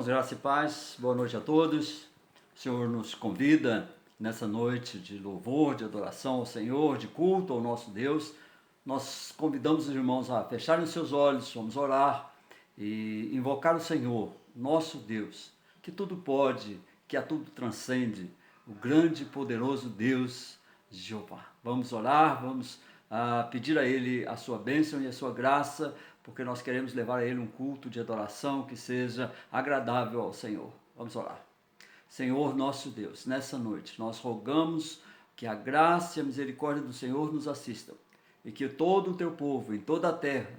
Irmãos, graça e paz, boa noite a todos. O Senhor nos convida nessa noite de louvor, de adoração ao Senhor, de culto ao nosso Deus. Nós convidamos os irmãos a fecharem os seus olhos, vamos orar e invocar o Senhor, nosso Deus, que tudo pode, que a tudo transcende, o grande e poderoso Deus Jeová. Vamos orar, vamos pedir a Ele a sua bênção e a sua graça, porque nós queremos levar a Ele um culto de adoração que seja agradável ao Senhor. Vamos orar. Senhor nosso Deus, nessa noite nós rogamos que a graça e a misericórdia do Senhor nos assistam e que todo o teu povo, em toda a terra,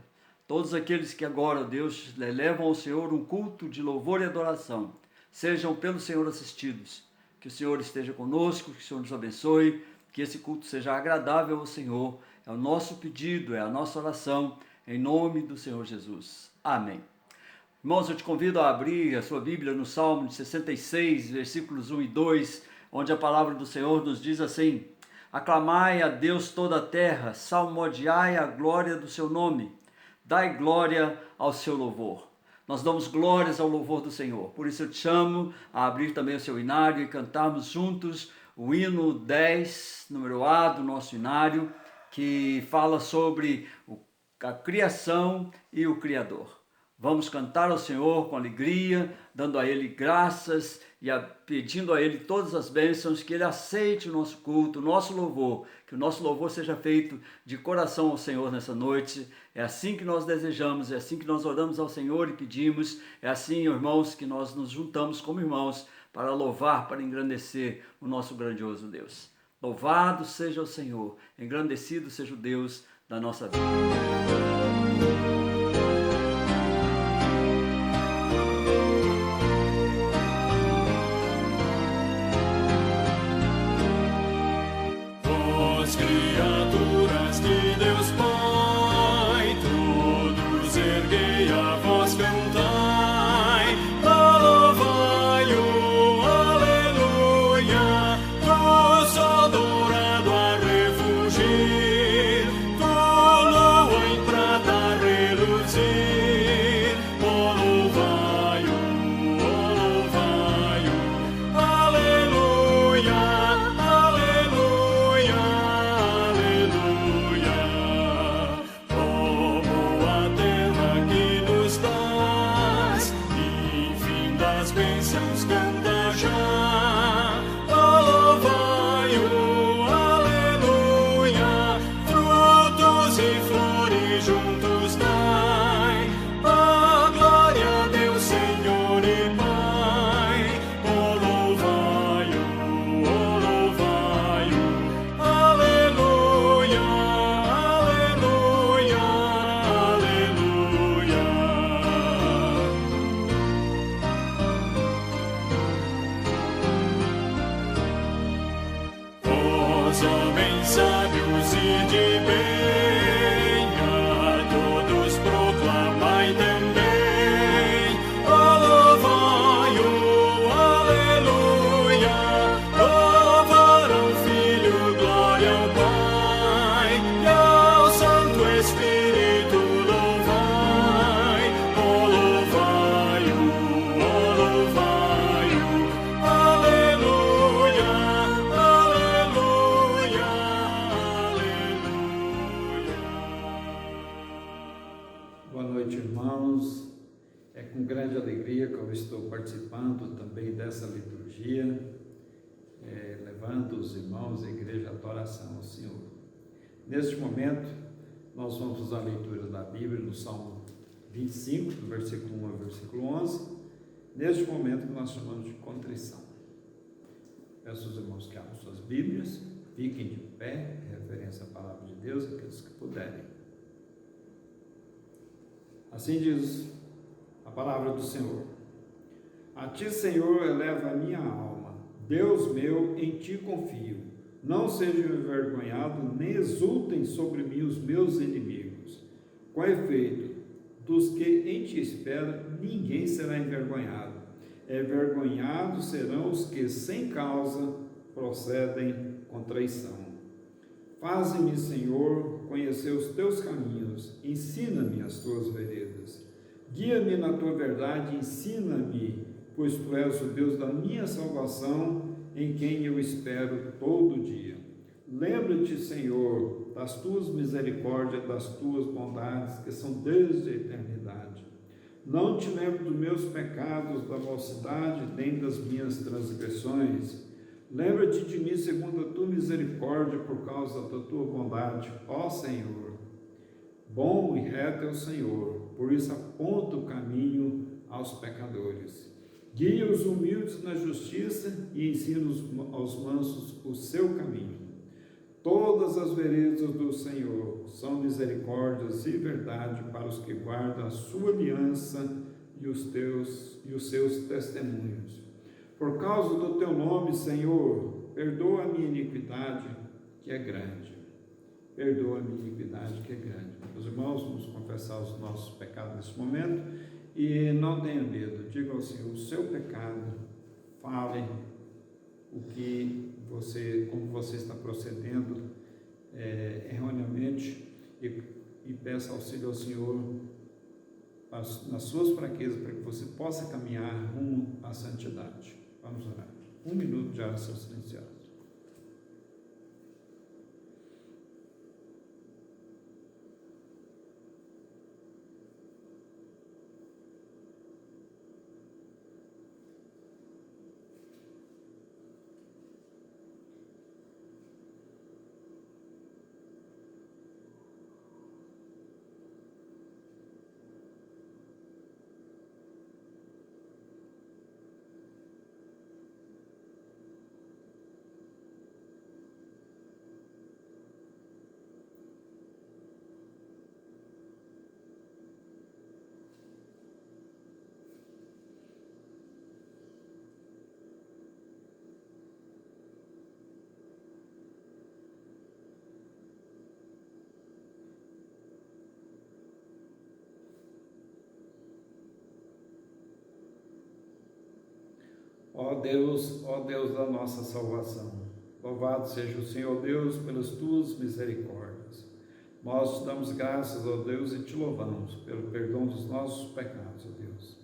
todos aqueles que agora, Deus, levam ao Senhor um culto de louvor e adoração, sejam pelo Senhor assistidos. Que o Senhor esteja conosco, que o Senhor nos abençoe, que esse culto seja agradável ao Senhor. É o nosso pedido, é a nossa oração, em nome do Senhor Jesus. Amém. Irmãos, eu te convido a abrir a sua Bíblia no Salmo de 66, versículos 1 e 2, onde a palavra do Senhor nos diz assim: aclamai a Deus toda a terra, salmodiai a glória do seu nome, dai glória ao seu louvor. Nós damos glórias ao louvor do Senhor, por isso eu te chamo a abrir também o seu inário e cantarmos juntos o hino 10, número A do nosso inário, que fala sobre a criação e o Criador. Vamos cantar ao Senhor com alegria, dando a Ele graças e pedindo a Ele todas as bênçãos, que Ele aceite o nosso culto, o nosso louvor, que o nosso louvor seja feito de coração ao Senhor nessa noite. É assim que nós desejamos, é assim que nós oramos ao Senhor e pedimos, é assim, irmãos, que nós nos juntamos como irmãos para louvar, para engrandecer o nosso grandioso Deus. Louvado seja o Senhor, engrandecido seja o Deus da nossa vida. Criaturas de Deus Pai, todos erguei a voz, cantai, louvai-o, aleluia, do sol dourado a refugir, do lua em prata a reluzir, louvai-o, aleluia, aleluia. Bênçãos canta já, louvai-o, aleluia, frutos e flores juntos dai, a glória a Deus, Senhor e Pai, louvai-o, aleluia, aleluia, aleluia. Homens sábios e de bem, a todos proclamai também, louvai-o, aleluia, louvar ao Filho, glória ao Pai, e ao Santo Espírito louvai, louvai-o, aleluia. Boa noite, irmãos. É com grande alegria que eu estou participando também dessa liturgia, levando os irmãos à igreja à adoração ao Senhor. Neste momento, nós vamos fazer a leitura da Bíblia no Salmo 25, do versículo 1 ao versículo 11, neste momento que nós chamamos de contrição. Peço aos irmãos que abram suas Bíblias, fiquem de pé, em referência à palavra de Deus, aqueles que puderem. Assim diz a palavra do Senhor: a ti, Senhor, eleva a minha alma, Deus meu, em ti confio. Não seja envergonhado, nem exultem sobre mim os meus inimigos. Com efeito, dos que em ti esperam, ninguém será envergonhado. Envergonhados serão os que sem causa procedem com traição. Faze-me, Senhor, conhecer os teus caminhos, ensina-me as tuas veredas. Guia-me na tua verdade, ensina-me pois Tu és o Deus da minha salvação, em quem eu espero todo dia. Lembra-te, Senhor, das Tuas misericórdias, das Tuas bondades, que são desde a eternidade. Não te lembro dos meus pecados, da mocidade, nem das minhas transgressões. Lembra-te de mim segundo a Tua misericórdia, por causa da Tua bondade, ó Senhor. Bom e reto é o Senhor, por isso aponta o caminho aos pecadores. Guia os humildes na justiça e ensina aos mansos o seu caminho. Todas as veredas do Senhor são misericórdias e verdade para os que guardam a sua aliança e os seus testemunhos. Por causa do teu nome, Senhor, perdoa a minha iniquidade, que é grande. Perdoa a minha iniquidade, que é grande. Meus irmãos, vamos confessar os nossos pecados nesse momento e não tenha medo. Diga ao Senhor o seu pecado, fale como você está procedendo erroneamente e peça auxílio ao Senhor nas suas fraquezas para que você possa caminhar rumo à santidade. Vamos orar. 1 minuto de oração silenciosa. Ó Deus da nossa salvação, louvado seja o Senhor Deus pelas Tuas misericórdias. Nós te damos graças, ó Deus, e te louvamos pelo perdão dos nossos pecados, ó Deus.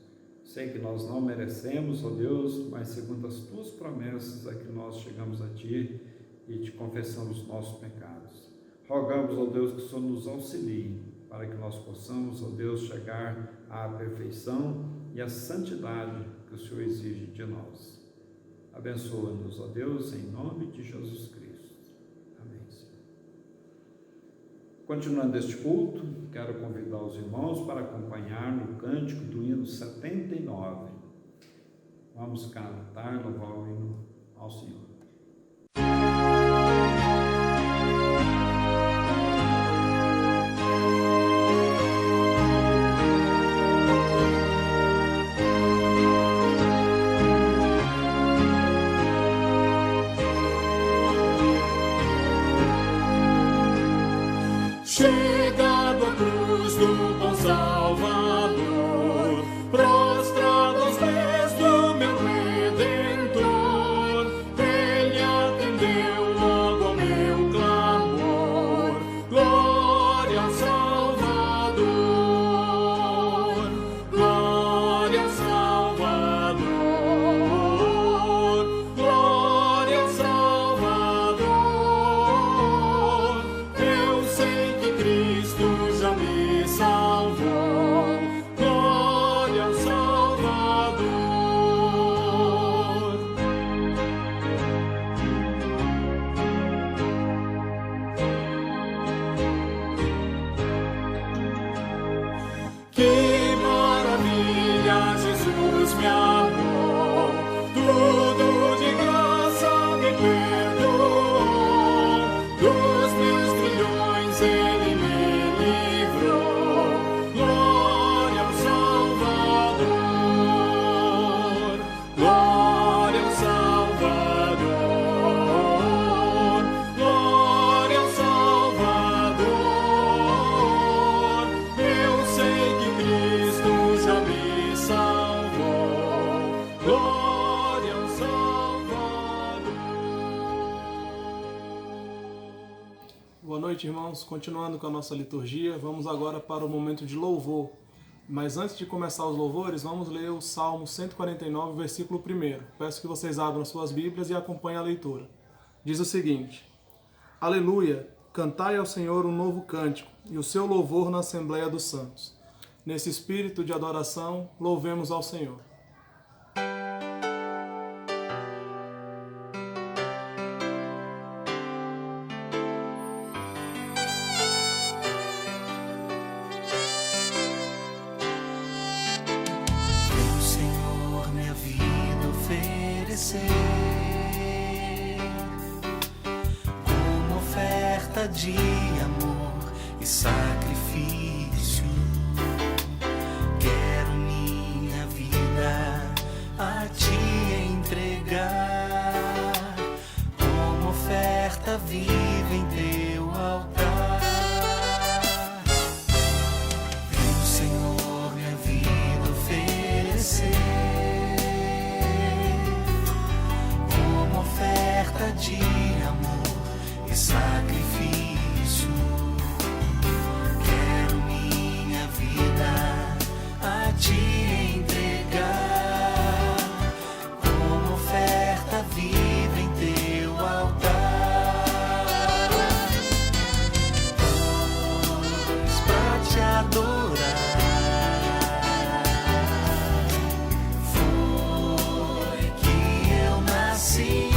Sei que nós não merecemos, ó Deus, mas segundo as Tuas promessas é que nós chegamos a Ti e te confessamos nossos pecados. Rogamos, ó Deus, que o Senhor nos auxilie para que nós possamos, ó Deus, chegar à perfeição e à santidade que o Senhor exige de nós. Abençoa-nos, ó Deus, em nome de Jesus Cristo. Amém, Senhor. Continuando este culto, quero convidar os irmãos para acompanhar no cântico do hino 79. Vamos cantar, louvar o hino ao Senhor. Chegado à cruz do bom Salvador, prostrado aos pés do meu Redentor, Ele atendeu logo ao meu clamor. Glória ao Salvador, glória ao Salvador, glória ao Salvador. Eu sei que Cristo já me salvou. Glória ao Salvador. Que maravilha, Jesus me amou. Tudo de graça me perdoou. Dos meus trilhões Ele me livrou. Glória ao Salvador, glória ao Salvador, glória ao Salvador. Eu sei que Cristo já me salvou. Glória ao Salvador. Boa noite, irmãos. Continuando com a nossa liturgia, vamos agora para o momento de louvor. Mas antes de começar os louvores, vamos ler o Salmo 149, versículo 1. Peço que vocês abram suas Bíblias e acompanhem a leitura. Diz o seguinte: Aleluia! Cantai ao Senhor um novo cântico, e o seu louvor na Assembleia dos Santos. Nesse espírito de adoração, louvemos ao Senhor. Venho, Senhor, minha vida oferecer como oferta de amor e sacrifício. Quero minha vida a te entregar como oferta viva em teu altar. Venho, Senhor, minha vida oferecer como oferta de amor e sacrifício. Quero minha vida a te entregar como oferta viva em teu altar. Pois pra te adorar foi que eu nasci.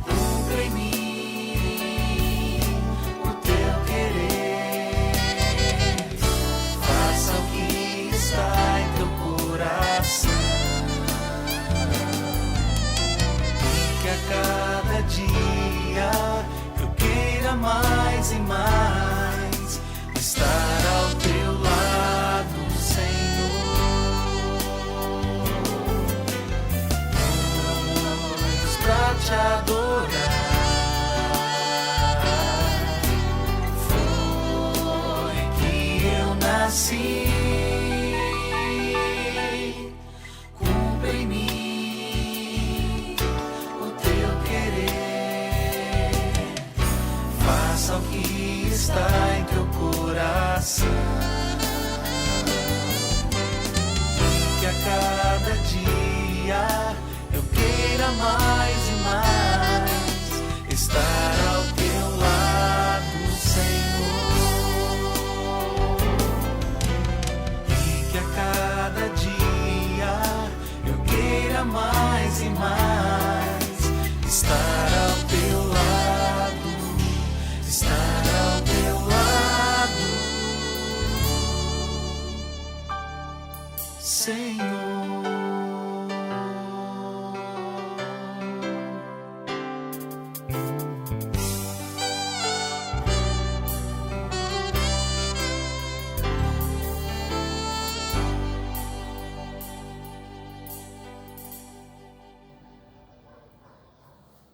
Cumpra em mim o teu querer. Faça o que está em teu coração. E que a cada dia eu queira mais e mais estar ao teu lado, Senhor. Pois pra te adorar foi que eu nasci. Cumpra em mim o teu querer. Faça o que está em teu coração. E que a cada dia eu queira mais e mais estar ao teu lado, Senhor. E que a cada dia eu queira mais e mais estar ao teu lado, estar ao teu lado, Senhor.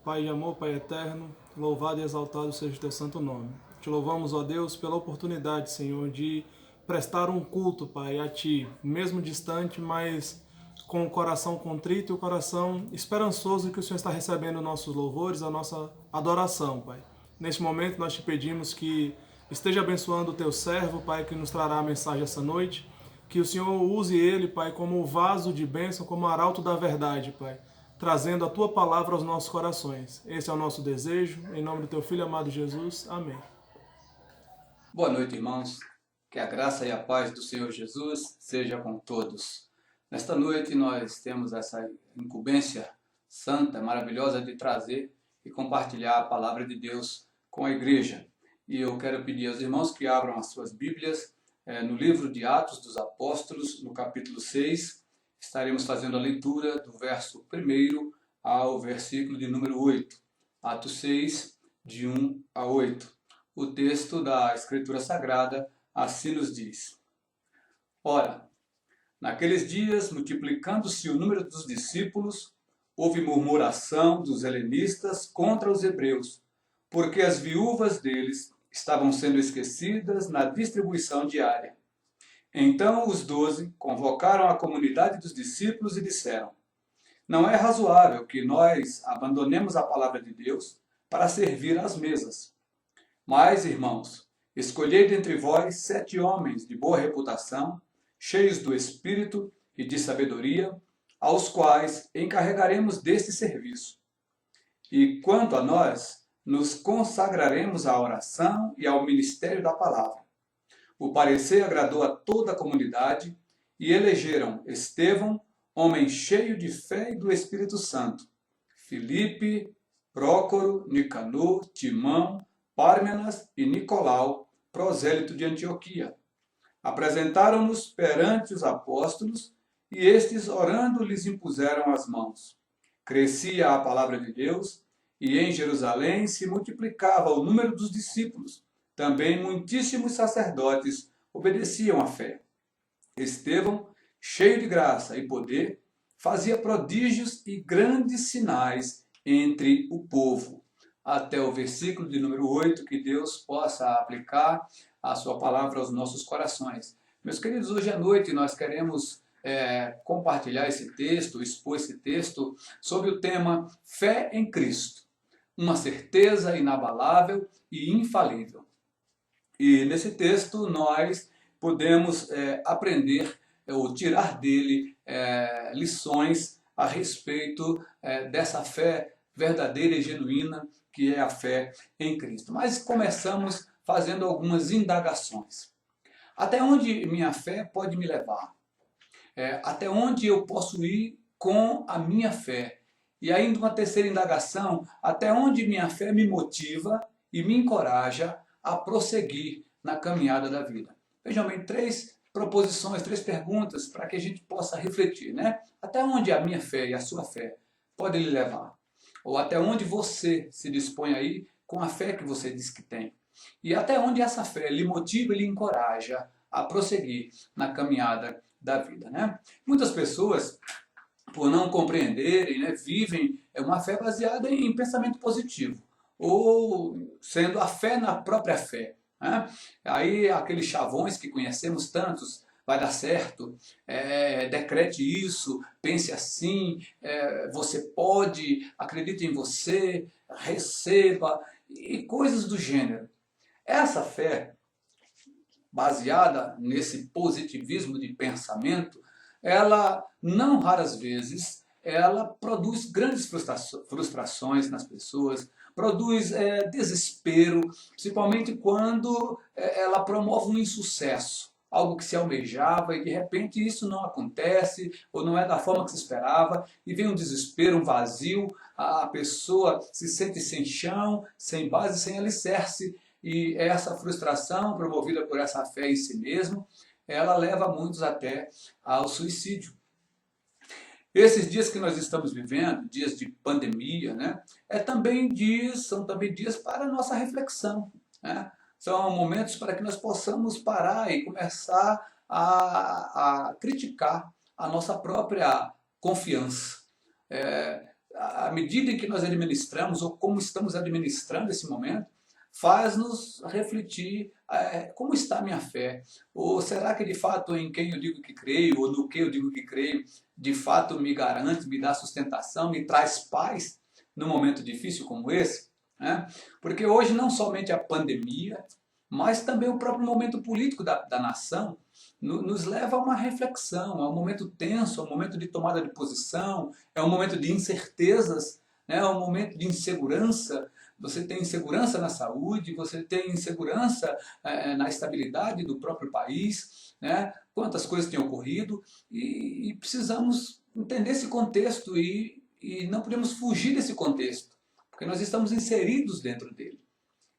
Pai de amor, Pai eterno, louvado e exaltado seja o teu santo nome. Te louvamos, ó Deus, pela oportunidade, Senhor, de prestar um culto, Pai, a Ti, mesmo distante, mas com o coração contrito e o coração esperançoso que o Senhor está recebendo nossos louvores, a nossa adoração, Pai. Neste momento nós te pedimos que esteja abençoando o teu servo, Pai, que nos trará a mensagem essa noite, que o Senhor use ele, Pai, como vaso de bênção, como arauto da verdade, Pai, trazendo a Tua palavra aos nossos corações. Esse é o nosso desejo, em nome do Teu Filho amado Jesus. Amém. Boa noite, irmãos. Que a graça e a paz do Senhor Jesus seja com todos. Nesta noite nós temos essa incumbência santa, maravilhosa de trazer e compartilhar a palavra de Deus com a igreja. E eu quero pedir aos irmãos que abram as suas Bíblias no livro de Atos dos Apóstolos, no capítulo 6. Estaremos fazendo a leitura do verso 1 ao versículo de número 8. Atos 6, de 1 a 8. O texto da Escritura Sagrada assim nos diz: Ora, naqueles dias, multiplicando-se o número dos discípulos, houve murmuração dos helenistas contra os hebreus, porque as viúvas deles estavam sendo esquecidas na distribuição diária. Então os 12 convocaram a comunidade dos discípulos e disseram: Não é razoável que nós abandonemos a palavra de Deus para servir às mesas. Mas, irmãos, Escolhei dentre vós 7 homens de boa reputação, cheios do Espírito e de sabedoria, aos quais encarregaremos deste serviço. E quanto a nós, nos consagraremos à oração e ao ministério da palavra. O parecer agradou a toda a comunidade e elegeram Estevão, homem cheio de fé e do Espírito Santo, Filipe, Prócoro, Nicanor, Timão, Pármenas e Nicolau, prosélito de Antioquia. Apresentaram-nos perante os apóstolos e estes, orando, lhes impuseram as mãos. Crescia a palavra de Deus e em Jerusalém se multiplicava o número dos discípulos. Também muitíssimos sacerdotes obedeciam à fé. Estevão, cheio de graça e poder, fazia prodígios e grandes sinais entre o povo. Até o versículo de número 8, que Deus possa aplicar a sua palavra aos nossos corações. Meus queridos, hoje à noite nós queremos compartilhar esse texto, expor esse texto sobre o tema Fé em Cristo, uma certeza inabalável e infalível. E nesse texto nós podemos aprender ou tirar dele lições a respeito dessa fé verdadeira e genuína que é a fé em Cristo. Mas começamos fazendo algumas indagações. Até onde minha fé pode me levar? Até onde eu posso ir com a minha fé? E ainda uma terceira indagação, até onde minha fé me motiva e me encoraja a prosseguir na caminhada da vida? Vejam bem, 3 proposições, 3 perguntas para que a gente possa refletir, né? Até onde a minha fé e a sua fé pode lhe levar? Ou até onde você se dispõe aí com a fé que você diz que tem? E até onde essa fé lhe motiva e lhe encoraja a prosseguir na caminhada da vida, né? Muitas pessoas, por não compreenderem, né, vivem uma fé baseada em pensamento positivo, ou sendo a fé na própria fé, né? Aí aqueles chavões que conhecemos tantos, vai dar certo, decrete isso, pense assim, você pode, acredite em você, receba, e coisas do gênero. Essa fé, baseada nesse positivismo de pensamento, ela, não raras vezes, ela produz grandes frustrações nas pessoas, produz desespero, principalmente quando ela promove um insucesso, algo que se almejava e de repente isso não acontece ou não é da forma que se esperava e vem um desespero, um vazio, a pessoa se sente sem chão, sem base, sem alicerce e essa frustração promovida por essa fé em si mesmo, ela leva muitos até ao suicídio. Esses dias que nós estamos vivendo, dias de pandemia, né, são também dias para a nossa reflexão, né? São momentos para que nós possamos parar e começar a criticar a nossa própria confiança. À medida em que nós administramos, ou como estamos administrando esse momento, faz-nos refletir como está a minha fé. Ou será que de fato em quem eu digo que creio, ou no que eu digo que creio, de fato me garante, me dá sustentação, me traz paz num momento difícil como esse? Porque hoje não somente a pandemia, mas também o próprio momento político da nação nos leva a uma reflexão, a um momento tenso, a um momento de tomada de posição, é um momento de incertezas, é um momento de insegurança. Você tem insegurança na saúde, você tem insegurança na estabilidade do próprio país, né? Quantas coisas têm ocorrido e precisamos entender esse contexto e não podemos fugir desse contexto, porque nós estamos inseridos dentro dele.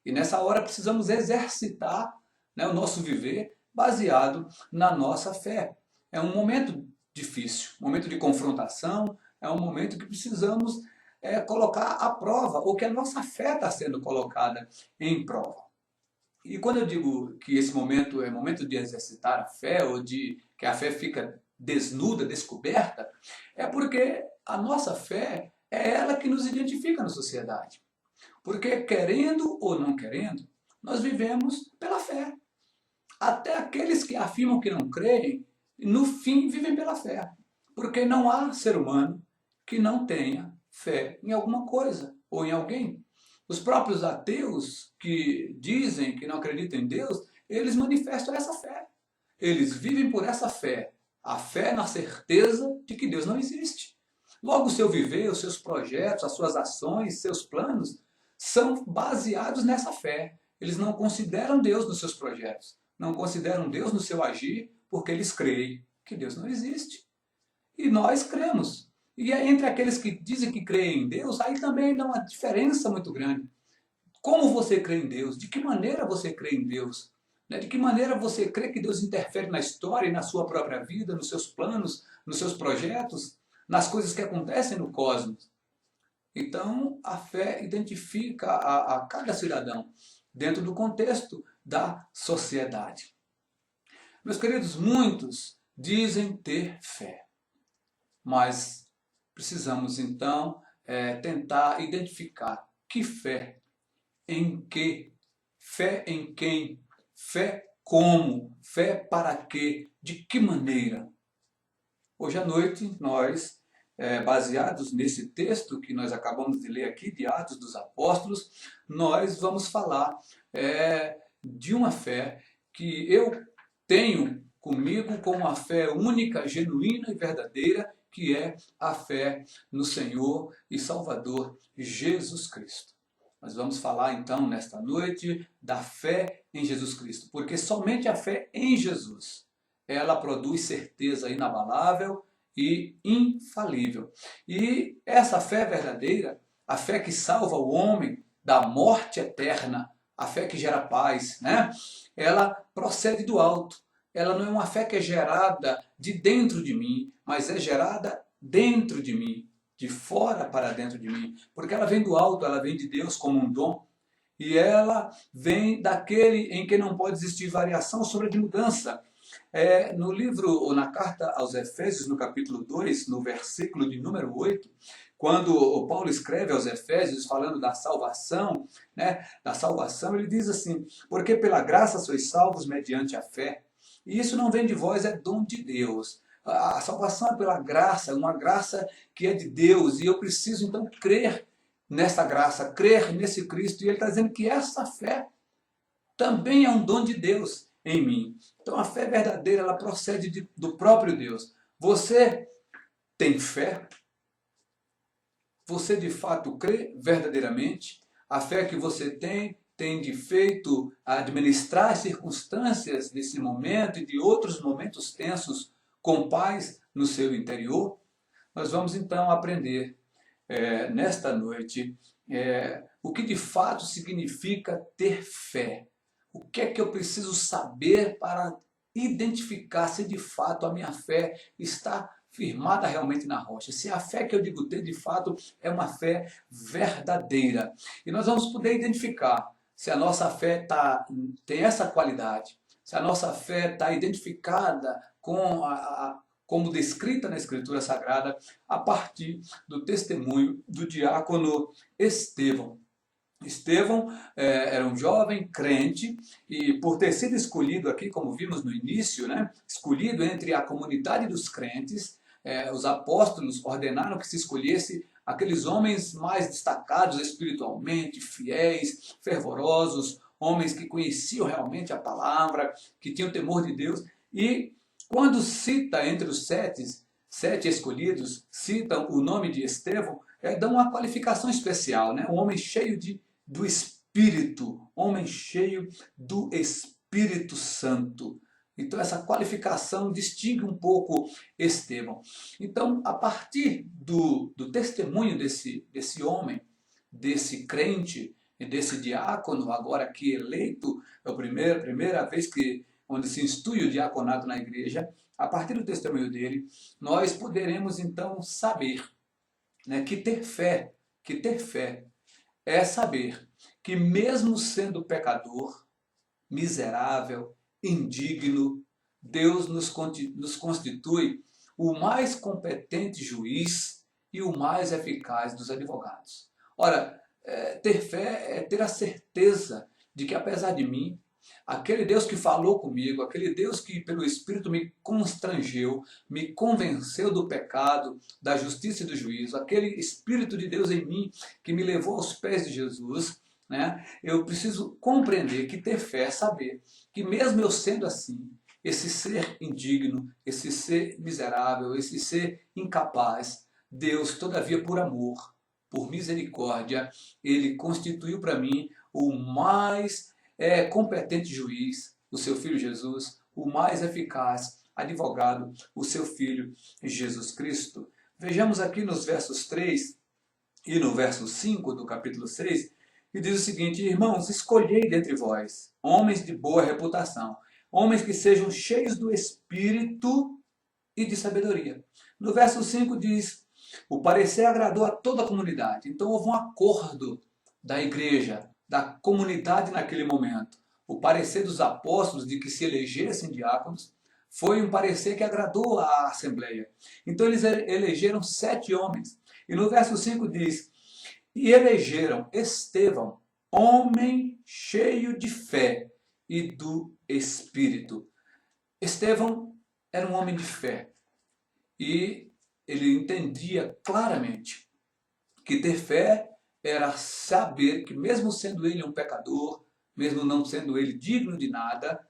E nessa hora precisamos exercitar, né, o nosso viver baseado na nossa fé. É um momento difícil, um momento de confrontação, é um momento que precisamos colocar à prova, ou que a nossa fé está sendo colocada em prova. E quando eu digo que esse momento é momento de exercitar a fé, ou de que a fé fica desnuda, descoberta, é porque a nossa fé é ela que nos identifica na sociedade. Porque querendo ou não querendo, nós vivemos pela fé. Até aqueles que afirmam que não creem, no fim vivem pela fé. Porque não há ser humano que não tenha fé em alguma coisa ou em alguém. Os próprios ateus que dizem que não acreditam em Deus, eles manifestam essa fé. Eles vivem por essa fé. A fé na certeza de que Deus não existe. Logo, o seu viver, os seus projetos, as suas ações, seus planos, são baseados nessa fé. Eles não consideram Deus nos seus projetos, não consideram Deus no seu agir, porque eles creem que Deus não existe. E nós cremos. E entre aqueles que dizem que creem em Deus, aí também dá uma diferença muito grande. Como você crê em Deus? De que maneira você crê em Deus? De que maneira você crê que Deus interfere na história e na sua própria vida, nos seus planos, nos seus projetos, nas coisas que acontecem no cosmos? Então, a fé identifica a cada cidadão dentro do contexto da sociedade. Meus queridos, muitos dizem ter fé, mas precisamos então tentar identificar que fé, em que, fé em quem, fé como, fé para quê, de que maneira. Hoje à noite nós, baseados nesse texto que nós acabamos de ler aqui, de Atos dos Apóstolos, nós vamos falar de uma fé que eu tenho comigo como uma fé única, genuína e verdadeira, que é a fé no Senhor e Salvador Jesus Cristo. Nós vamos falar então nesta noite da fé em Jesus Cristo, porque somente a fé em Jesus, ela produz certeza inabalável e infalível. E essa fé verdadeira, a fé que salva o homem da morte eterna, a fé que gera paz, né? Ela procede do alto. Ela não é uma fé que é gerada de dentro de mim, mas é gerada dentro de mim, de fora para dentro de mim. Porque ela vem do alto, ela vem de Deus como um dom. E ela vem daquele em que não pode existir variação sobre de mudança. No livro, ou na carta aos Efésios, no capítulo 2, no versículo de número 8, quando o Paulo escreve aos Efésios, falando da salvação, ele diz assim: porque pela graça sois salvos mediante a fé. E isso não vem de vós, é dom de Deus. A salvação é pela graça, uma graça que é de Deus. E eu preciso então crer nessa graça, crer nesse Cristo. E ele está dizendo que essa fé também é um dom de Deus em mim. Então a fé verdadeira, ela procede do próprio Deus. Você tem fé? Você de fato crê verdadeiramente? A fé que você tem de feito a administrar as circunstâncias desse momento e de outros momentos tensos com paz no seu interior? Nós vamos então aprender nesta noite o que de fato significa ter fé. O que é que eu preciso saber para identificar se de fato a minha fé está firmada realmente na rocha, se a fé que eu digo ter de fato é uma fé verdadeira. E nós vamos poder identificar se a nossa fé tem essa qualidade, se a nossa fé está identificada como descrita na Escritura Sagrada, a partir do testemunho do diácono Estevão. Estevão era um jovem crente e, por ter sido escolhido aqui, como vimos no início, escolhido entre a comunidade dos crentes, os apóstolos ordenaram que se escolhesse aqueles homens mais destacados espiritualmente, fiéis, fervorosos, homens que conheciam realmente a palavra, que tinham temor de Deus. E quando cita entre os sete escolhidos, citam o nome de Estevão, dão uma qualificação especial, um homem cheio do Espírito, homem cheio do Espírito Santo. Então essa qualificação distingue um pouco Estevão. Então, a partir do testemunho desse homem, desse crente e desse diácono, agora aqui eleito, é a primeira vez onde se institui o diaconato na igreja, a partir do testemunho dele, nós poderemos então saber que ter fé é saber que mesmo sendo pecador, miserável, indigno, Deus nos constitui o mais competente juiz e o mais eficaz dos advogados. Ora, ter fé é ter a certeza de que apesar de mim, aquele Deus que falou comigo, aquele Deus que pelo Espírito me constrangeu, me convenceu do pecado, da justiça e do juízo, aquele Espírito de Deus em mim que me levou aos pés de Jesus, né? Eu preciso compreender que ter fé é saber que mesmo eu sendo assim, esse ser indigno, esse ser miserável, esse ser incapaz, Deus, todavia por amor, por misericórdia, Ele constituiu para mim o mais competente juiz, o seu Filho Jesus, o mais eficaz advogado, o seu Filho Jesus Cristo. Vejamos aqui nos versos 3 e no verso 5 do capítulo 6, que diz o seguinte: irmãos, escolhei dentre vós homens de boa reputação, homens que sejam cheios do Espírito e de sabedoria. No verso 5 diz: o parecer agradou a toda a comunidade. Então houve um acordo da igreja, da comunidade naquele momento. O parecer dos apóstolos de que se elegessem diáconos foi um parecer que agradou à Assembleia. Então eles elegeram 7 homens. E no verso 5 diz: e elegeram Estevão, homem cheio de fé e do Espírito. Estevão era um homem de fé. E ele entendia claramente que ter fé era saber que mesmo sendo ele um pecador, mesmo não sendo ele digno de nada,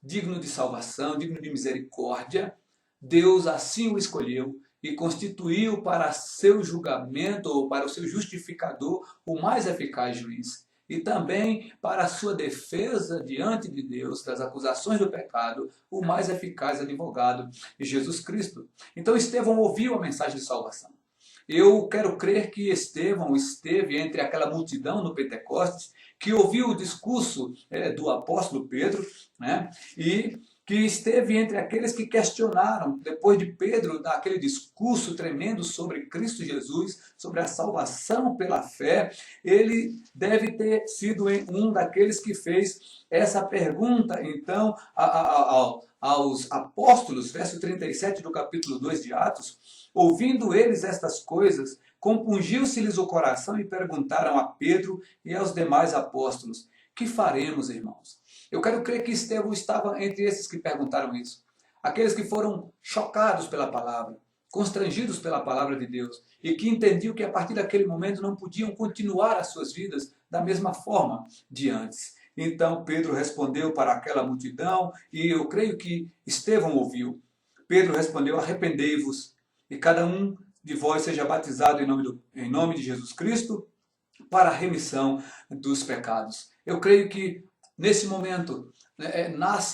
digno de salvação, digno de misericórdia, Deus assim o escolheu e constituiu para seu julgamento ou para o seu justificador o mais eficaz juiz. E também para a sua defesa diante de Deus das acusações do pecado, o mais eficaz advogado, Jesus Cristo. Então Estevão ouviu a mensagem de salvação. Eu quero crer que Estevão esteve entre aquela multidão no Pentecostes que ouviu o discurso do apóstolo Pedro, né? E que esteve entre aqueles que questionaram, depois de Pedro dar aquele discurso tremendo sobre Cristo Jesus, sobre a salvação pela fé, ele deve ter sido um daqueles que fez essa pergunta, então, aos apóstolos, verso 37 do capítulo 2 de Atos. Ouvindo eles estas coisas, compungiu-se-lhes o coração e perguntaram a Pedro e aos demais apóstolos: que faremos, irmãos? Eu quero crer que Estevão estava entre esses que perguntaram isso. Aqueles que foram chocados pela palavra, constrangidos pela palavra de Deus e que entendiam que a partir daquele momento não podiam continuar as suas vidas da mesma forma de antes. Então Pedro respondeu para aquela multidão e eu creio que Estevão ouviu. Pedro respondeu: arrependei-vos e cada um de vós seja batizado em nome de Jesus Cristo para a remissão dos pecados. Eu creio que nesse momento,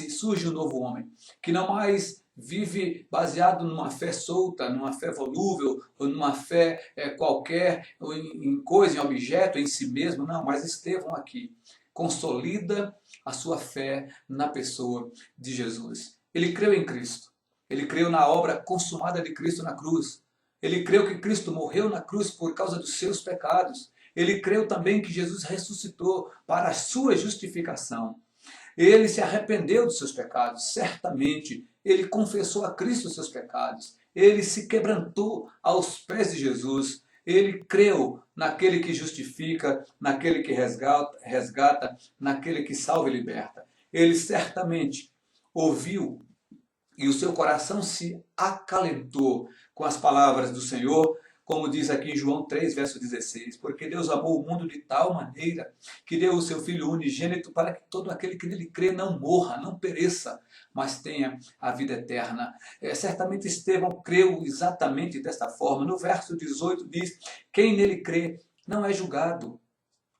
surge um novo homem, que não mais vive baseado numa fé solta, numa fé volúvel, ou numa fé qualquer, ou em coisa, em objeto, em si mesmo. Não, mas Estevão aqui consolida a sua fé na pessoa de Jesus. Ele creu em Cristo, ele creu na obra consumada de Cristo na cruz, ele creu que Cristo morreu na cruz por causa dos seus pecados. Ele creu também que Jesus ressuscitou para a sua justificação. Ele se arrependeu dos seus pecados, certamente. Ele confessou a Cristo os seus pecados. Ele se quebrantou aos pés de Jesus. Ele creu naquele que justifica, naquele que resgata, naquele que salva e liberta. Ele certamente ouviu e o seu coração se acalentou com as palavras do Senhor, como diz aqui em João 3, verso 16, porque Deus amou o mundo de tal maneira que deu o seu Filho unigênito para que todo aquele que nele crê não morra, não pereça, mas tenha a vida eterna. Certamente Estevão creu exatamente desta forma. No verso 18 diz: quem nele crê não é julgado.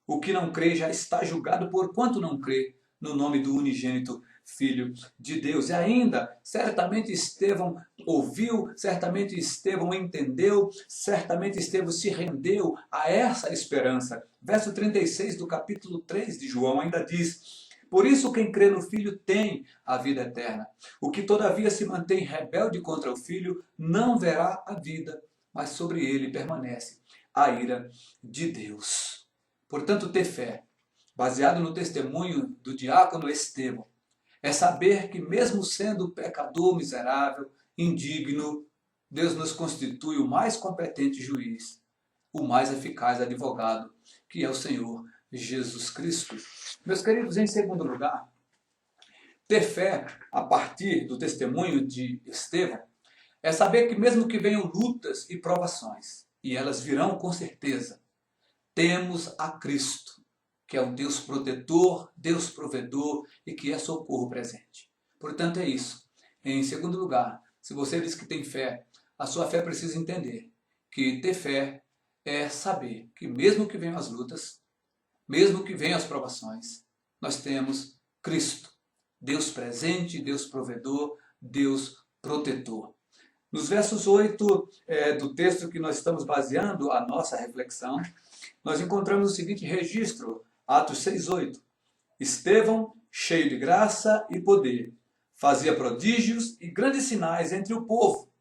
O que não crê já está julgado porquanto não crê no nome do unigênito Filho de Deus. E ainda, certamente Estevão ouviu, certamente Estevão entendeu, certamente Estevão se rendeu a essa esperança. Verso 36 do capítulo 3 de João ainda diz: por isso quem crê no Filho tem a vida eterna. O que todavia se mantém rebelde contra o Filho não verá a vida, mas sobre ele permanece a ira de Deus. Portanto, ter fé, baseado no testemunho do diácono Estevão, é saber que mesmo sendo pecador miserável, indigno, Deus nos constitui o mais competente juiz, o mais eficaz advogado, que é o Senhor Jesus Cristo. Meus queridos, em segundo lugar, Ter fé, a partir do testemunho de Estevão, é saber que mesmo que venham lutas e provações, e elas virão com certeza, temos a Cristo, que é o Deus protetor, Deus provedor e que é socorro presente. Portanto, é isso. Em segundo lugar, se você diz que tem fé, a sua fé precisa entender que ter fé é saber que mesmo que venham as lutas, mesmo que venham as provações, nós temos Cristo, Deus presente, Deus provedor, Deus protetor. Nos versos 8 do texto que nós estamos baseando a nossa reflexão, nós encontramos o seguinte registro, Atos 6:8. Estevão, cheio de graça e poder, fazia prodígios e grandes sinais entre o povo.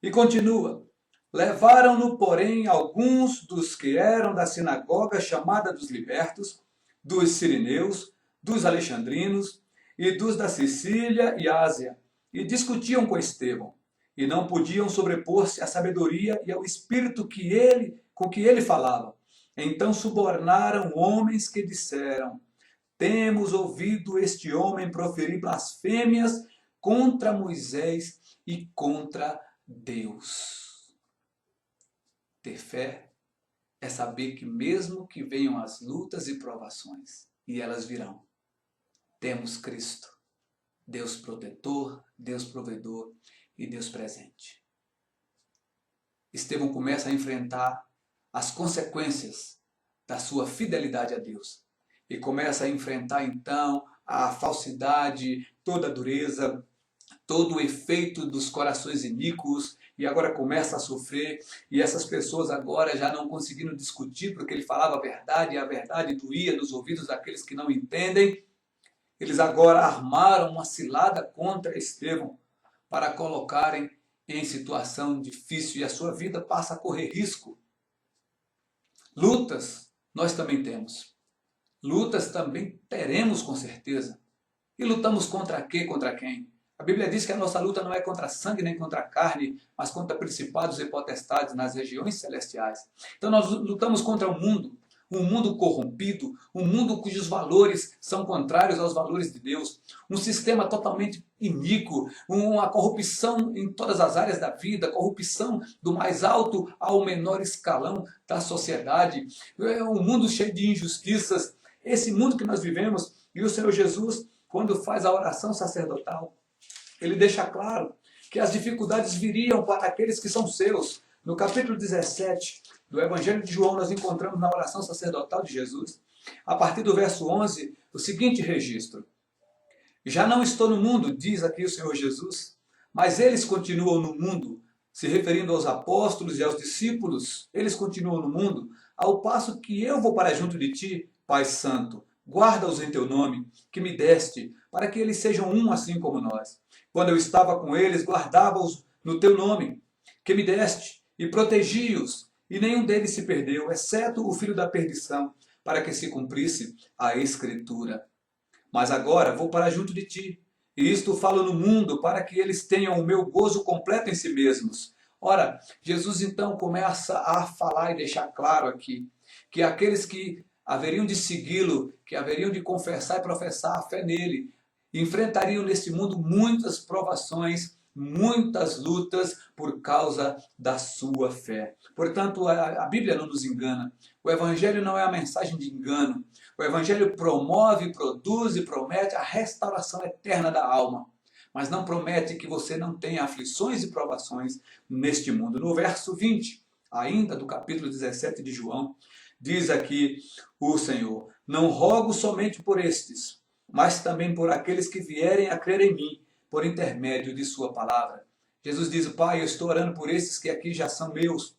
E continua, levaram-no, porém, alguns dos que eram da sinagoga chamada dos libertos, dos sirineus, dos alexandrinos e dos da Sicília e Ásia, e discutiam com Estevão, e não podiam sobrepor-se à sabedoria e ao espírito com que ele falava. Então subornaram homens que disseram, temos ouvido este homem proferir blasfêmias contra Moisés e contra Deus. Ter fé é saber que mesmo que venham as lutas e provações, e elas virão, temos Cristo, Deus protetor, Deus provedor e Deus presente. Estevão começa a enfrentar as consequências da sua fidelidade a Deus. E começa a enfrentar então a falsidade, toda a dureza, todo o efeito dos corações iníquos, e agora começa a sofrer, e essas pessoas agora já não conseguindo discutir, porque ele falava a verdade, e a verdade doía nos ouvidos daqueles que não entendem. Eles agora armaram uma cilada contra Estevão, para colocarem em situação difícil, e a sua vida passa a correr risco. Lutas nós também temos. Lutas também teremos com certeza. E lutamos contra quê? Contra quem? A Bíblia diz que a nossa luta não é contra sangue nem contra carne, mas contra principados e potestades nas regiões celestiais. Então nós lutamos contra o mundo. Um mundo corrompido, um mundo cujos valores são contrários aos valores de Deus, um sistema totalmente iníquo, uma corrupção em todas as áreas da vida, corrupção do mais alto ao menor escalão da sociedade, um mundo cheio de injustiças. Esse mundo que nós vivemos, e o Senhor Jesus, quando faz a oração sacerdotal, ele deixa claro que as dificuldades viriam para aqueles que são seus. No capítulo 17 do Evangelho de João, nós encontramos na oração sacerdotal de Jesus, a partir do verso 11, o seguinte registro. Já não estou no mundo, diz aqui o Senhor Jesus, mas eles continuam no mundo, se referindo aos apóstolos e aos discípulos, eles continuam no mundo, ao passo que eu vou para junto de ti, Pai Santo, guarda-os em teu nome, que me deste, para que eles sejam um assim como nós. Quando eu estava com eles, guardava-os no teu nome, que me deste, e protegi-os, e nenhum deles se perdeu, exceto o filho da perdição, para que se cumprisse a Escritura. Mas agora vou para junto de ti, e isto falo no mundo, para que eles tenham o meu gozo completo em si mesmos. Ora, Jesus então começa a falar e deixar claro aqui, que aqueles que haveriam de segui-lo, que haveriam de confessar e professar a fé nele, enfrentariam neste mundo muitas provações, muitas lutas por causa da sua fé. Portanto, a Bíblia não nos engana. O Evangelho não é a mensagem de engano. O Evangelho promove, produz e promete a restauração eterna da alma. Mas não promete que você não tenha aflições e provações neste mundo. No verso 20, ainda do capítulo 17 de João, diz aqui o Senhor, não rogo somente por estes, mas também por aqueles que vierem a crer em mim, por intermédio de sua palavra. Jesus diz, Pai, eu estou orando por esses que aqui já são meus,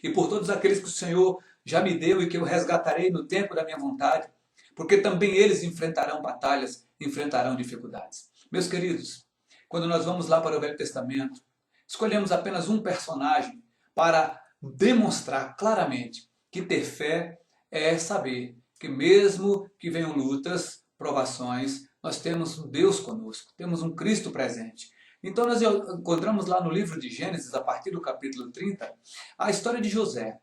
e por todos aqueles que o Senhor já me deu e que eu resgatarei no tempo da minha vontade, porque também eles enfrentarão batalhas, enfrentarão dificuldades. Meus queridos, quando nós vamos lá para o Velho Testamento, escolhemos apenas um personagem para demonstrar claramente que ter fé é saber que mesmo que venham lutas, provações, nós temos um Deus conosco, temos um Cristo presente. Então nós encontramos lá no livro de Gênesis, a partir do capítulo 30, a história de José.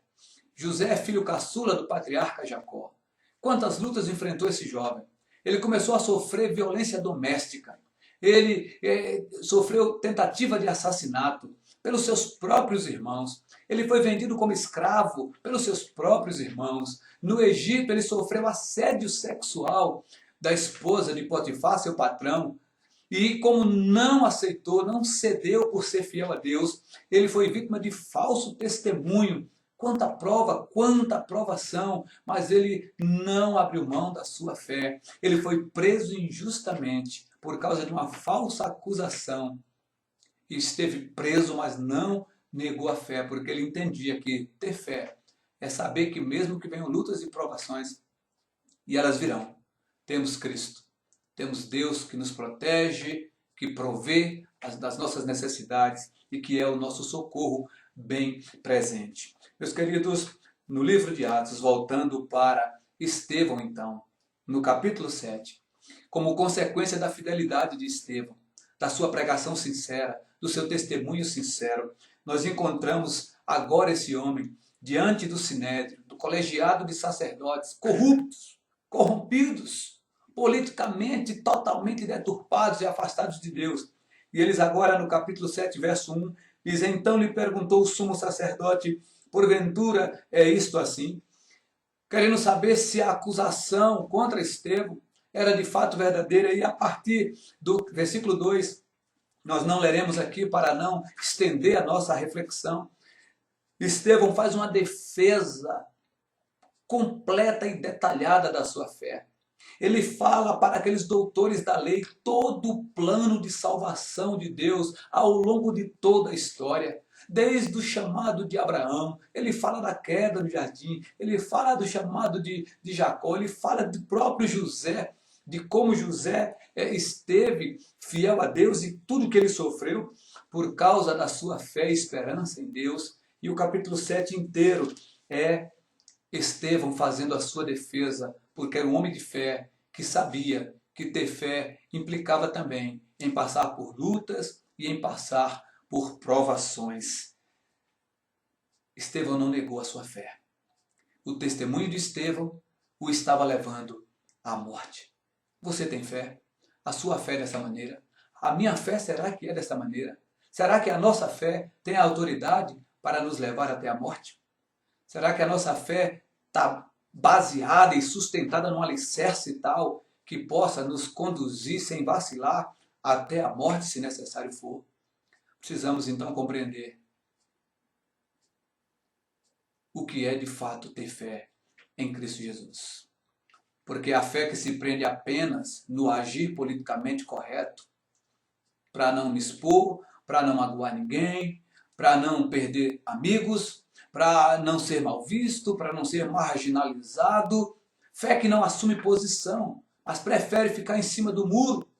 José é filho caçula do patriarca Jacó. Quantas lutas enfrentou esse jovem? Ele começou a sofrer violência doméstica. Ele sofreu tentativa de assassinato pelos seus próprios irmãos. Ele foi vendido como escravo pelos seus próprios irmãos. No Egito, ele sofreu assédio sexual da esposa de Potifar, seu patrão. E como não aceitou, não cedeu por ser fiel a Deus, ele foi vítima de falso testemunho. Quanta prova, quanta provação, mas ele não abriu mão da sua fé. Ele foi preso injustamente por causa de uma falsa acusação. E esteve preso, mas não negou a fé, porque ele entendia que ter fé é saber que mesmo que venham lutas e provações, e elas virão, temos Cristo. Temos Deus que nos protege, que provê das nossas necessidades e que é o nosso socorro bem presente. Meus queridos, no livro de Atos, voltando para Estevão então, no capítulo 7, como consequência da fidelidade de Estevão, da sua pregação sincera, do seu testemunho sincero, nós encontramos agora esse homem diante do sinédrio, do colegiado de sacerdotes corruptos, corrompidos, politicamente totalmente deturpados e afastados de Deus. E eles agora no capítulo 7, verso 1, dizem: então lhe perguntou o sumo sacerdote: porventura é isto assim? Querendo saber se a acusação contra Estevão era de fato verdadeira. E a partir do versículo 2, nós não leremos aqui para não estender a nossa reflexão. Estevão faz uma defesa completa e detalhada da sua fé. Ele fala para aqueles doutores da lei todo o plano de salvação de Deus ao longo de toda a história. Desde o chamado de Abraão, ele fala da queda no jardim, ele fala do chamado de Jacó, ele fala do próprio José, de como José esteve fiel a Deus e tudo que ele sofreu por causa da sua fé e esperança em Deus. E o capítulo 7 inteiro é Estevão fazendo a sua defesa, porque era um homem de fé que sabia que ter fé implicava também em passar por lutas e em passar por provações. Estevão não negou a sua fé. O testemunho de Estevão o estava levando à morte. Você tem fé? A sua fé é dessa maneira? A minha fé será que é dessa maneira? Será que a nossa fé tem a autoridade para nos levar até a morte? Será que a nossa fé está baseada e sustentada num alicerce tal que possa nos conduzir sem vacilar até a morte, se necessário for? Precisamos então compreender o que é de fato ter fé em Cristo Jesus. Porque a fé que se prende apenas no agir politicamente correto, para não me expor, para não magoar ninguém, para não perder amigos, para não ser mal visto, para não ser marginalizado. Fé que não assume posição, mas prefere ficar em cima do muro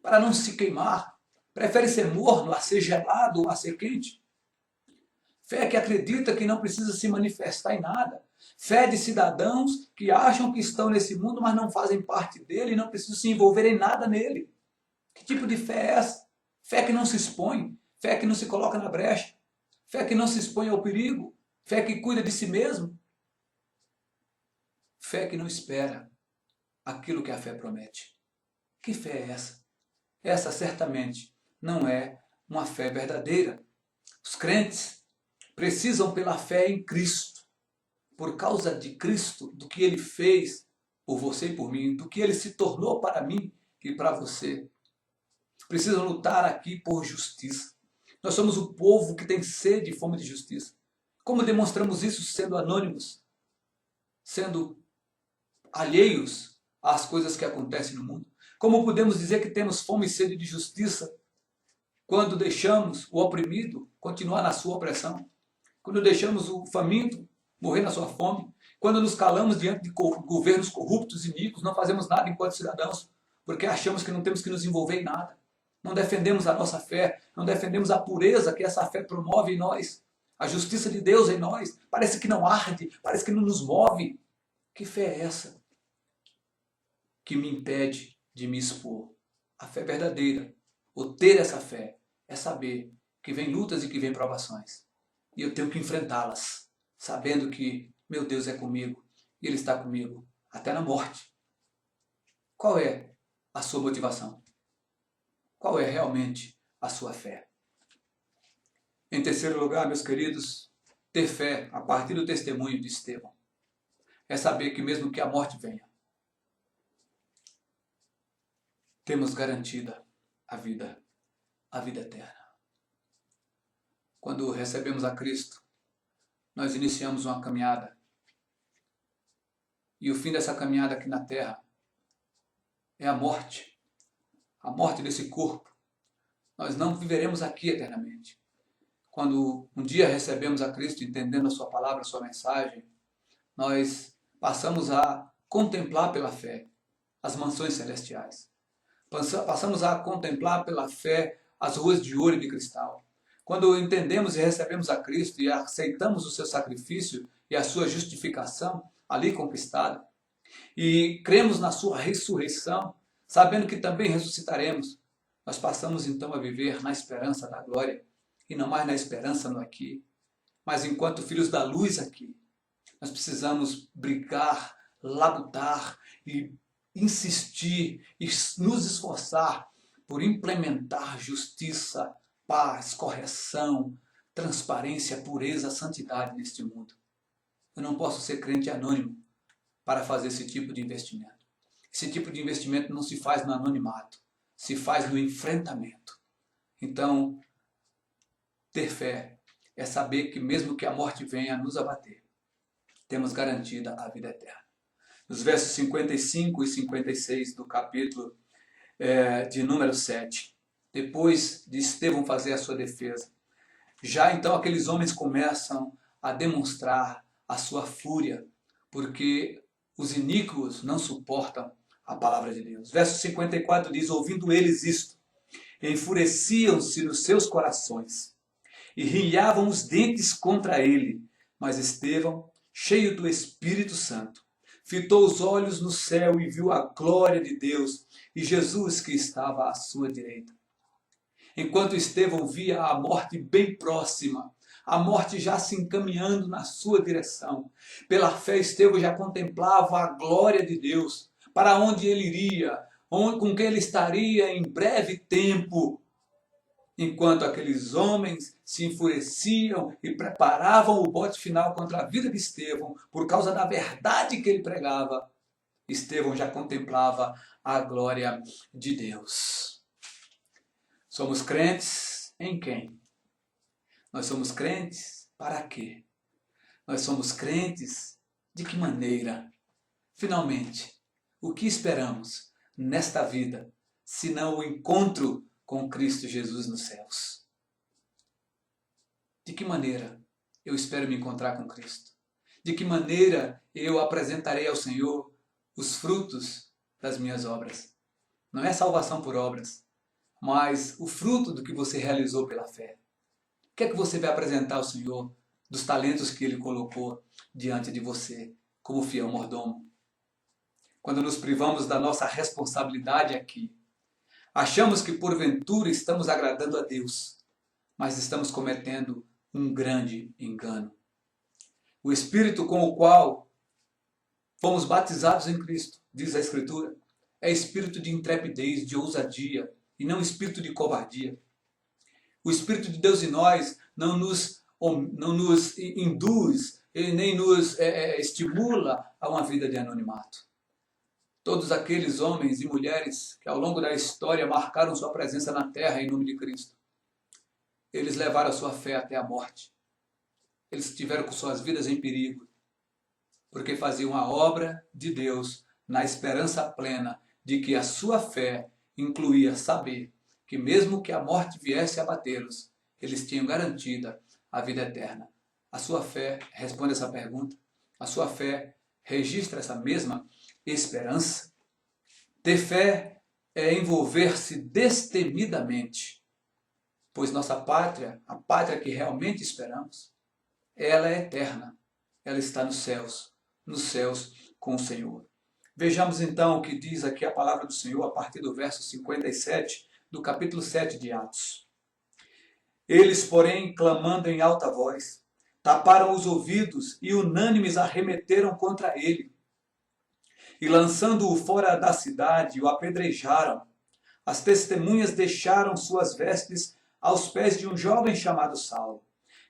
para não se queimar. Prefere ser morno a ser gelado ou a ser quente. Fé que acredita que não precisa se manifestar em nada. Fé de cidadãos que acham que estão nesse mundo, mas não fazem parte dele e não precisam se envolver em nada nele. Que tipo de fé é essa? Fé que não se expõe, fé que não se coloca na brecha, fé que não se expõe ao perigo, fé que cuida de si mesmo. Fé que não espera aquilo que a fé promete. Que fé é essa? Essa certamente não é uma fé verdadeira. Os crentes precisam, pela fé em Cristo, por causa de Cristo, do que Ele fez por você e por mim, do que Ele se tornou para mim e para você, precisam lutar aqui por justiça. Nós somos o povo que tem sede e fome de justiça. Como demonstramos isso sendo anônimos, sendo alheios às coisas que acontecem no mundo? Como podemos dizer que temos fome e sede de justiça quando deixamos o oprimido continuar na sua opressão? Quando deixamos o faminto morrer na sua fome? Quando nos calamos diante de governos corruptos e iníquos, não fazemos nada enquanto cidadãos, porque achamos que não temos que nos envolver em nada. Não defendemos a nossa fé, não defendemos a pureza que essa fé promove em nós, a justiça de Deus em nós. Parece que não arde, parece que não nos move. Que fé é essa que me impede de me expor? A fé verdadeira, ou ter essa fé, é saber que vem lutas e que vem provações. E eu tenho que enfrentá-las, sabendo que meu Deus é comigo e Ele está comigo até na morte. Qual é a sua motivação? Qual é realmente a sua fé? Em terceiro lugar, meus queridos, ter fé a partir do testemunho de Estevão é saber que mesmo que a morte venha, temos garantida a vida eterna. Quando recebemos a Cristo, nós iniciamos uma caminhada. E o fim dessa caminhada aqui na terra é a morte desse corpo. Nós não viveremos aqui eternamente. Quando um dia recebemos a Cristo, entendendo a sua palavra, a sua mensagem, nós passamos a contemplar pela fé as mansões celestiais. Passamos a contemplar pela fé as ruas de ouro e de cristal. Quando entendemos e recebemos a Cristo e aceitamos o seu sacrifício e a sua justificação ali conquistada, e cremos na sua ressurreição, sabendo que também ressuscitaremos, nós passamos então a viver na esperança da glória, e não mais na esperança no aqui, mas enquanto filhos da luz aqui. Nós precisamos brigar, labutar e insistir e nos esforçar por implementar justiça, paz, correção, transparência, pureza, santidade neste mundo. Eu não posso ser crente anônimo para fazer esse tipo de investimento. Esse tipo de investimento não se faz no anonimato, se faz no enfrentamento. Então, ter fé é saber que mesmo que a morte venha a nos abater, temos garantida a vida eterna. Nos versos 55 e 56 do capítulo de número 7, depois de Estevão fazer a sua defesa, já então aqueles homens começam a demonstrar a sua fúria, porque os iníquos não suportam a palavra de Deus. Verso 54 diz: ouvindo eles isto, enfureciam-se nos seus corações e rinhavam os dentes contra ele. Mas Estevão, cheio do Espírito Santo, fitou os olhos no céu e viu a glória de Deus e Jesus que estava à sua direita. Enquanto Estevão via a morte bem próxima, a morte já se encaminhando na sua direção, pela fé Estevão já contemplava a glória de Deus, para onde ele iria, com quem ele estaria em breve tempo. Enquanto aqueles homens se enfureciam e preparavam o bote final contra a vida de Estevão, por causa da verdade que ele pregava, Estevão já contemplava a glória de Deus. Somos crentes em quem? Nós somos crentes para quê? Nós somos crentes de que maneira? Finalmente, o que esperamos nesta vida, senão o encontro com Cristo Jesus nos céus? De que maneira eu espero me encontrar com Cristo? De que maneira eu apresentarei ao Senhor os frutos das minhas obras? Não é salvação por obras, mas o fruto do que você realizou pela fé. O que é que você vai apresentar ao Senhor dos talentos que Ele colocou diante de você como fiel mordomo? Quando nos privamos da nossa responsabilidade aqui, achamos que porventura estamos agradando a Deus, mas estamos cometendo um grande engano. O Espírito com o qual fomos batizados em Cristo, diz a Escritura, é espírito de intrepidez, de ousadia, e não espírito de covardia. O Espírito de Deus em nós não nos induz, ele nem nos estimula a uma vida de anonimato. Todos aqueles homens e mulheres que ao longo da história marcaram sua presença na terra em nome de Cristo, eles levaram a sua fé até a morte. Eles estiveram com suas vidas em perigo, porque faziam a obra de Deus na esperança plena de que a sua fé incluía saber que mesmo que a morte viesse a batê-los, eles tinham garantida a vida eterna. A sua fé responde essa pergunta? A sua fé registra essa mesma esperança? Ter fé é envolver-se destemidamente, pois nossa pátria, a pátria que realmente esperamos, ela é eterna, ela está nos céus com o Senhor. Vejamos então o que diz aqui a palavra do Senhor a partir do verso 57 do capítulo 7 de Atos. Eles, porém, clamando em alta voz, taparam os ouvidos e unânimes arremeteram contra ele. e lançando-o fora da cidade, o apedrejaram. As testemunhas deixaram suas vestes aos pés de um jovem chamado Saulo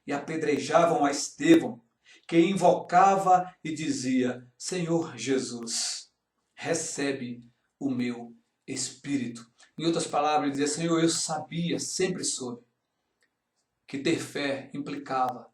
e apedrejavam a Estevão, que invocava e dizia: Senhor Jesus, recebe o meu espírito. Em outras palavras, ele dizia: Senhor, eu sabia, sempre soube, que ter fé implicava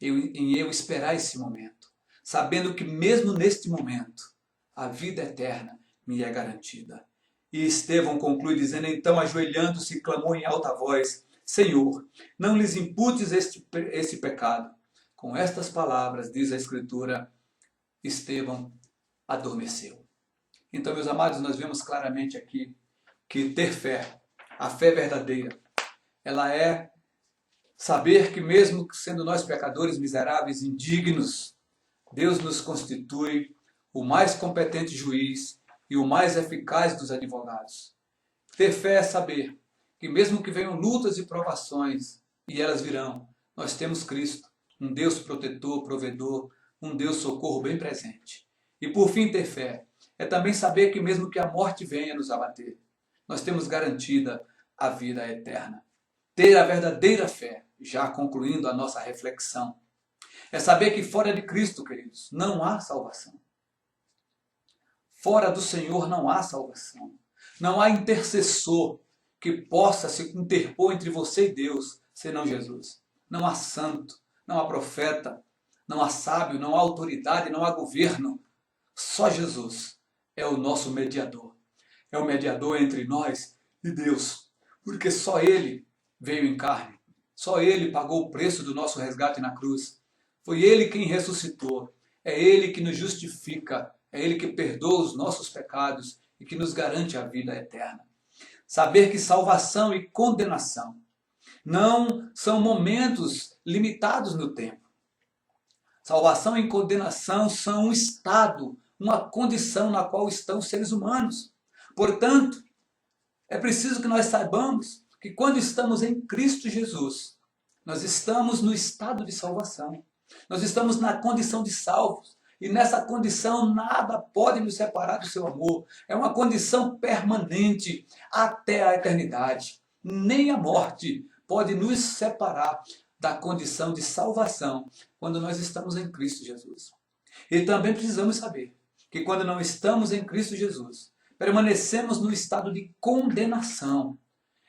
em eu esperar esse momento, sabendo que mesmo neste momento, a vida eterna me é garantida. E Estevão conclui dizendo: então, ajoelhando-se, clamou em alta voz: Senhor, não lhes imputes esse pecado. Com estas palavras, diz a Escritura, Estevão adormeceu. Então, meus amados, nós vemos claramente aqui que ter fé, a fé verdadeira, ela é saber que mesmo sendo nós pecadores, miseráveis, indignos, Deus nos constitui o mais competente juiz e o mais eficaz dos advogados. Ter fé é saber que mesmo que venham lutas e provações, e elas virão, nós temos Cristo, um Deus protetor, provedor, um Deus socorro bem presente. E por fim, ter fé é também saber que mesmo que a morte venha nos abater, nós temos garantida a vida eterna. Ter a verdadeira fé, já concluindo a nossa reflexão, é saber que fora de Cristo, queridos, não há salvação. Fora do Senhor não há salvação. Não há intercessor que possa se interpor entre você e Deus, senão Jesus. Não há santo, não há profeta, não há sábio, não há autoridade, não há governo. Só Jesus é o nosso mediador. É o mediador entre nós e Deus. Porque só Ele veio em carne. Só Ele pagou o preço do nosso resgate na cruz. Foi Ele quem ressuscitou. É Ele que nos justifica. É Ele que perdoa os nossos pecados e que nos garante a vida eterna. Saber que salvação e condenação não são momentos limitados no tempo. Salvação e condenação são um estado, uma condição na qual estão os seres humanos. Portanto, é preciso que nós saibamos que quando estamos em Cristo Jesus, nós estamos no estado de salvação. Nós estamos na condição de salvos. E nessa condição nada pode nos separar do seu amor. É uma condição permanente até a eternidade. Nem a morte pode nos separar da condição de salvação quando nós estamos em Cristo Jesus. E também precisamos saber que quando não estamos em Cristo Jesus, permanecemos no estado de condenação.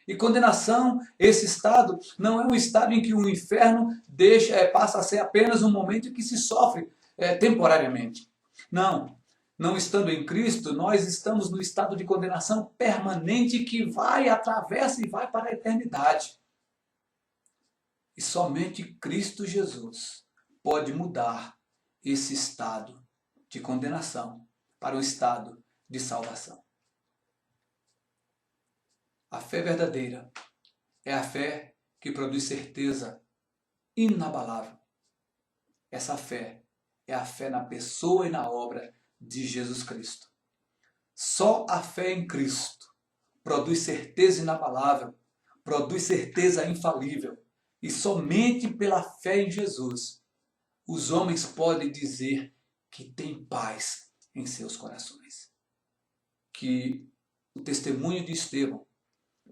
E condenação, esse estado, não é um estado em que o inferno passa a ser apenas um momento em que se sofre temporariamente. Não estando em Cristo, nós estamos no estado de condenação permanente que atravessa e vai para a eternidade. E somente Cristo Jesus pode mudar esse estado de condenação para um estado de salvação. A fé verdadeira é a fé que produz certeza inabalável. Essa fé é a fé na pessoa e na obra de Jesus Cristo. Só a fé em Cristo produz certeza inabalável, produz certeza infalível. E somente pela fé em Jesus, os homens podem dizer que têm paz em seus corações. Que o testemunho de Estevão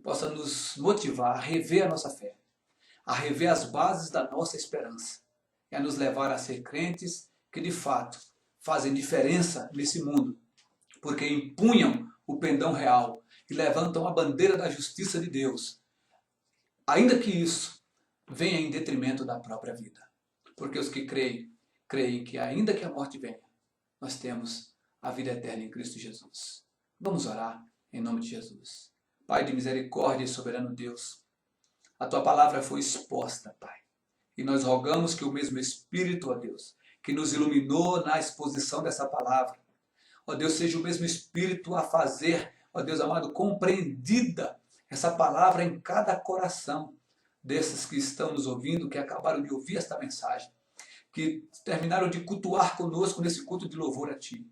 possa nos motivar a rever a nossa fé, a rever as bases da nossa esperança e a nos levar a ser crentes que de fato fazem diferença nesse mundo, porque empunham o pendão real e levantam a bandeira da justiça de Deus, ainda que isso venha em detrimento da própria vida. Porque os que creem que ainda que a morte venha, nós temos a vida eterna em Cristo Jesus. Vamos orar em nome de Jesus. Pai de misericórdia e soberano Deus, a Tua palavra foi exposta, Pai. E nós rogamos que o mesmo Espírito, ó Deus, que nos iluminou na exposição dessa palavra, ó Deus, seja o mesmo Espírito a fazer, ó Deus amado, compreendida essa palavra em cada coração desses que estão nos ouvindo, que acabaram de ouvir esta mensagem, que terminaram de cultuar conosco nesse culto de louvor a Ti.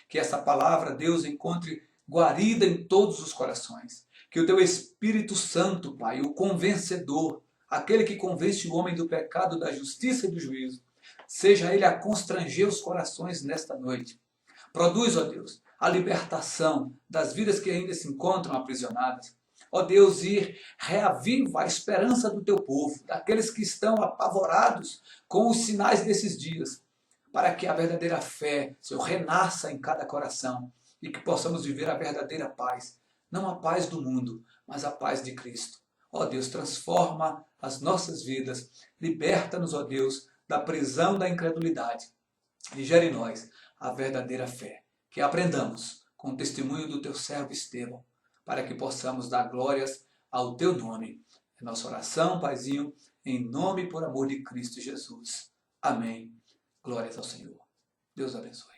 Que essa palavra, Deus, encontre guarida em todos os corações. Que o Teu Espírito Santo, Pai, o convencedor, aquele que convence o homem do pecado, da justiça e do juízo, seja ele a constranger os corações nesta noite. Produz, ó Deus, a libertação das vidas que ainda se encontram aprisionadas. Ó Deus, e reaviva a esperança do teu povo, daqueles que estão apavorados com os sinais desses dias, para que a verdadeira fé, Senhor, renasça em cada coração e que possamos viver a verdadeira paz, não a paz do mundo, mas a paz de Cristo. Ó Deus, transforma as nossas vidas, liberta-nos, ó Deus, da prisão da incredulidade e gere em nós a verdadeira fé, que aprendamos com o testemunho do teu servo Estevão, para que possamos dar glórias ao teu nome. É nossa oração, Paizinho, em nome e por amor de Cristo Jesus. Amém. Glórias ao Senhor. Deus abençoe.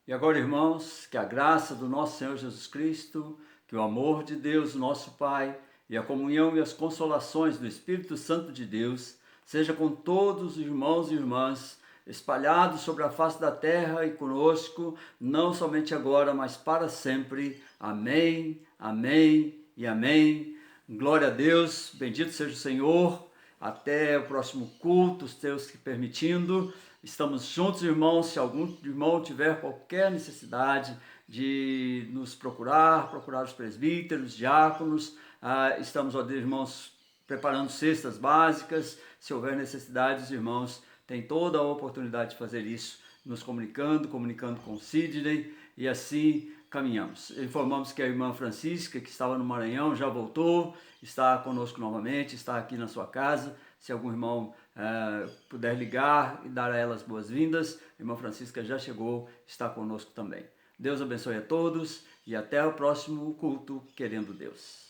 E agora, irmãos, que a graça do nosso Senhor Jesus Cristo, que o amor de Deus, nosso Pai, e a comunhão e as consolações do Espírito Santo de Deus, seja com todos os irmãos e irmãs, espalhados sobre a face da terra e conosco, não somente agora, mas para sempre. Amém, amém e amém. Glória a Deus, bendito seja o Senhor. Até o próximo culto, se Deus permitindo. Estamos juntos, irmãos. Se algum irmão tiver qualquer necessidade de nos procurar os presbíteros, diáconos, estamos, ó Deus, irmãos, preparando cestas básicas. Se houver necessidade, os irmãos têm toda a oportunidade de fazer isso, nos comunicando com o Sidney, e assim caminhamos. Informamos que a irmã Francisca, que estava no Maranhão, já voltou, está conosco novamente, está aqui na sua casa. Se algum irmão puder ligar e dar a ela as boas-vindas, a irmã Francisca já chegou, está conosco também. Deus abençoe a todos e até o próximo culto, querendo Deus.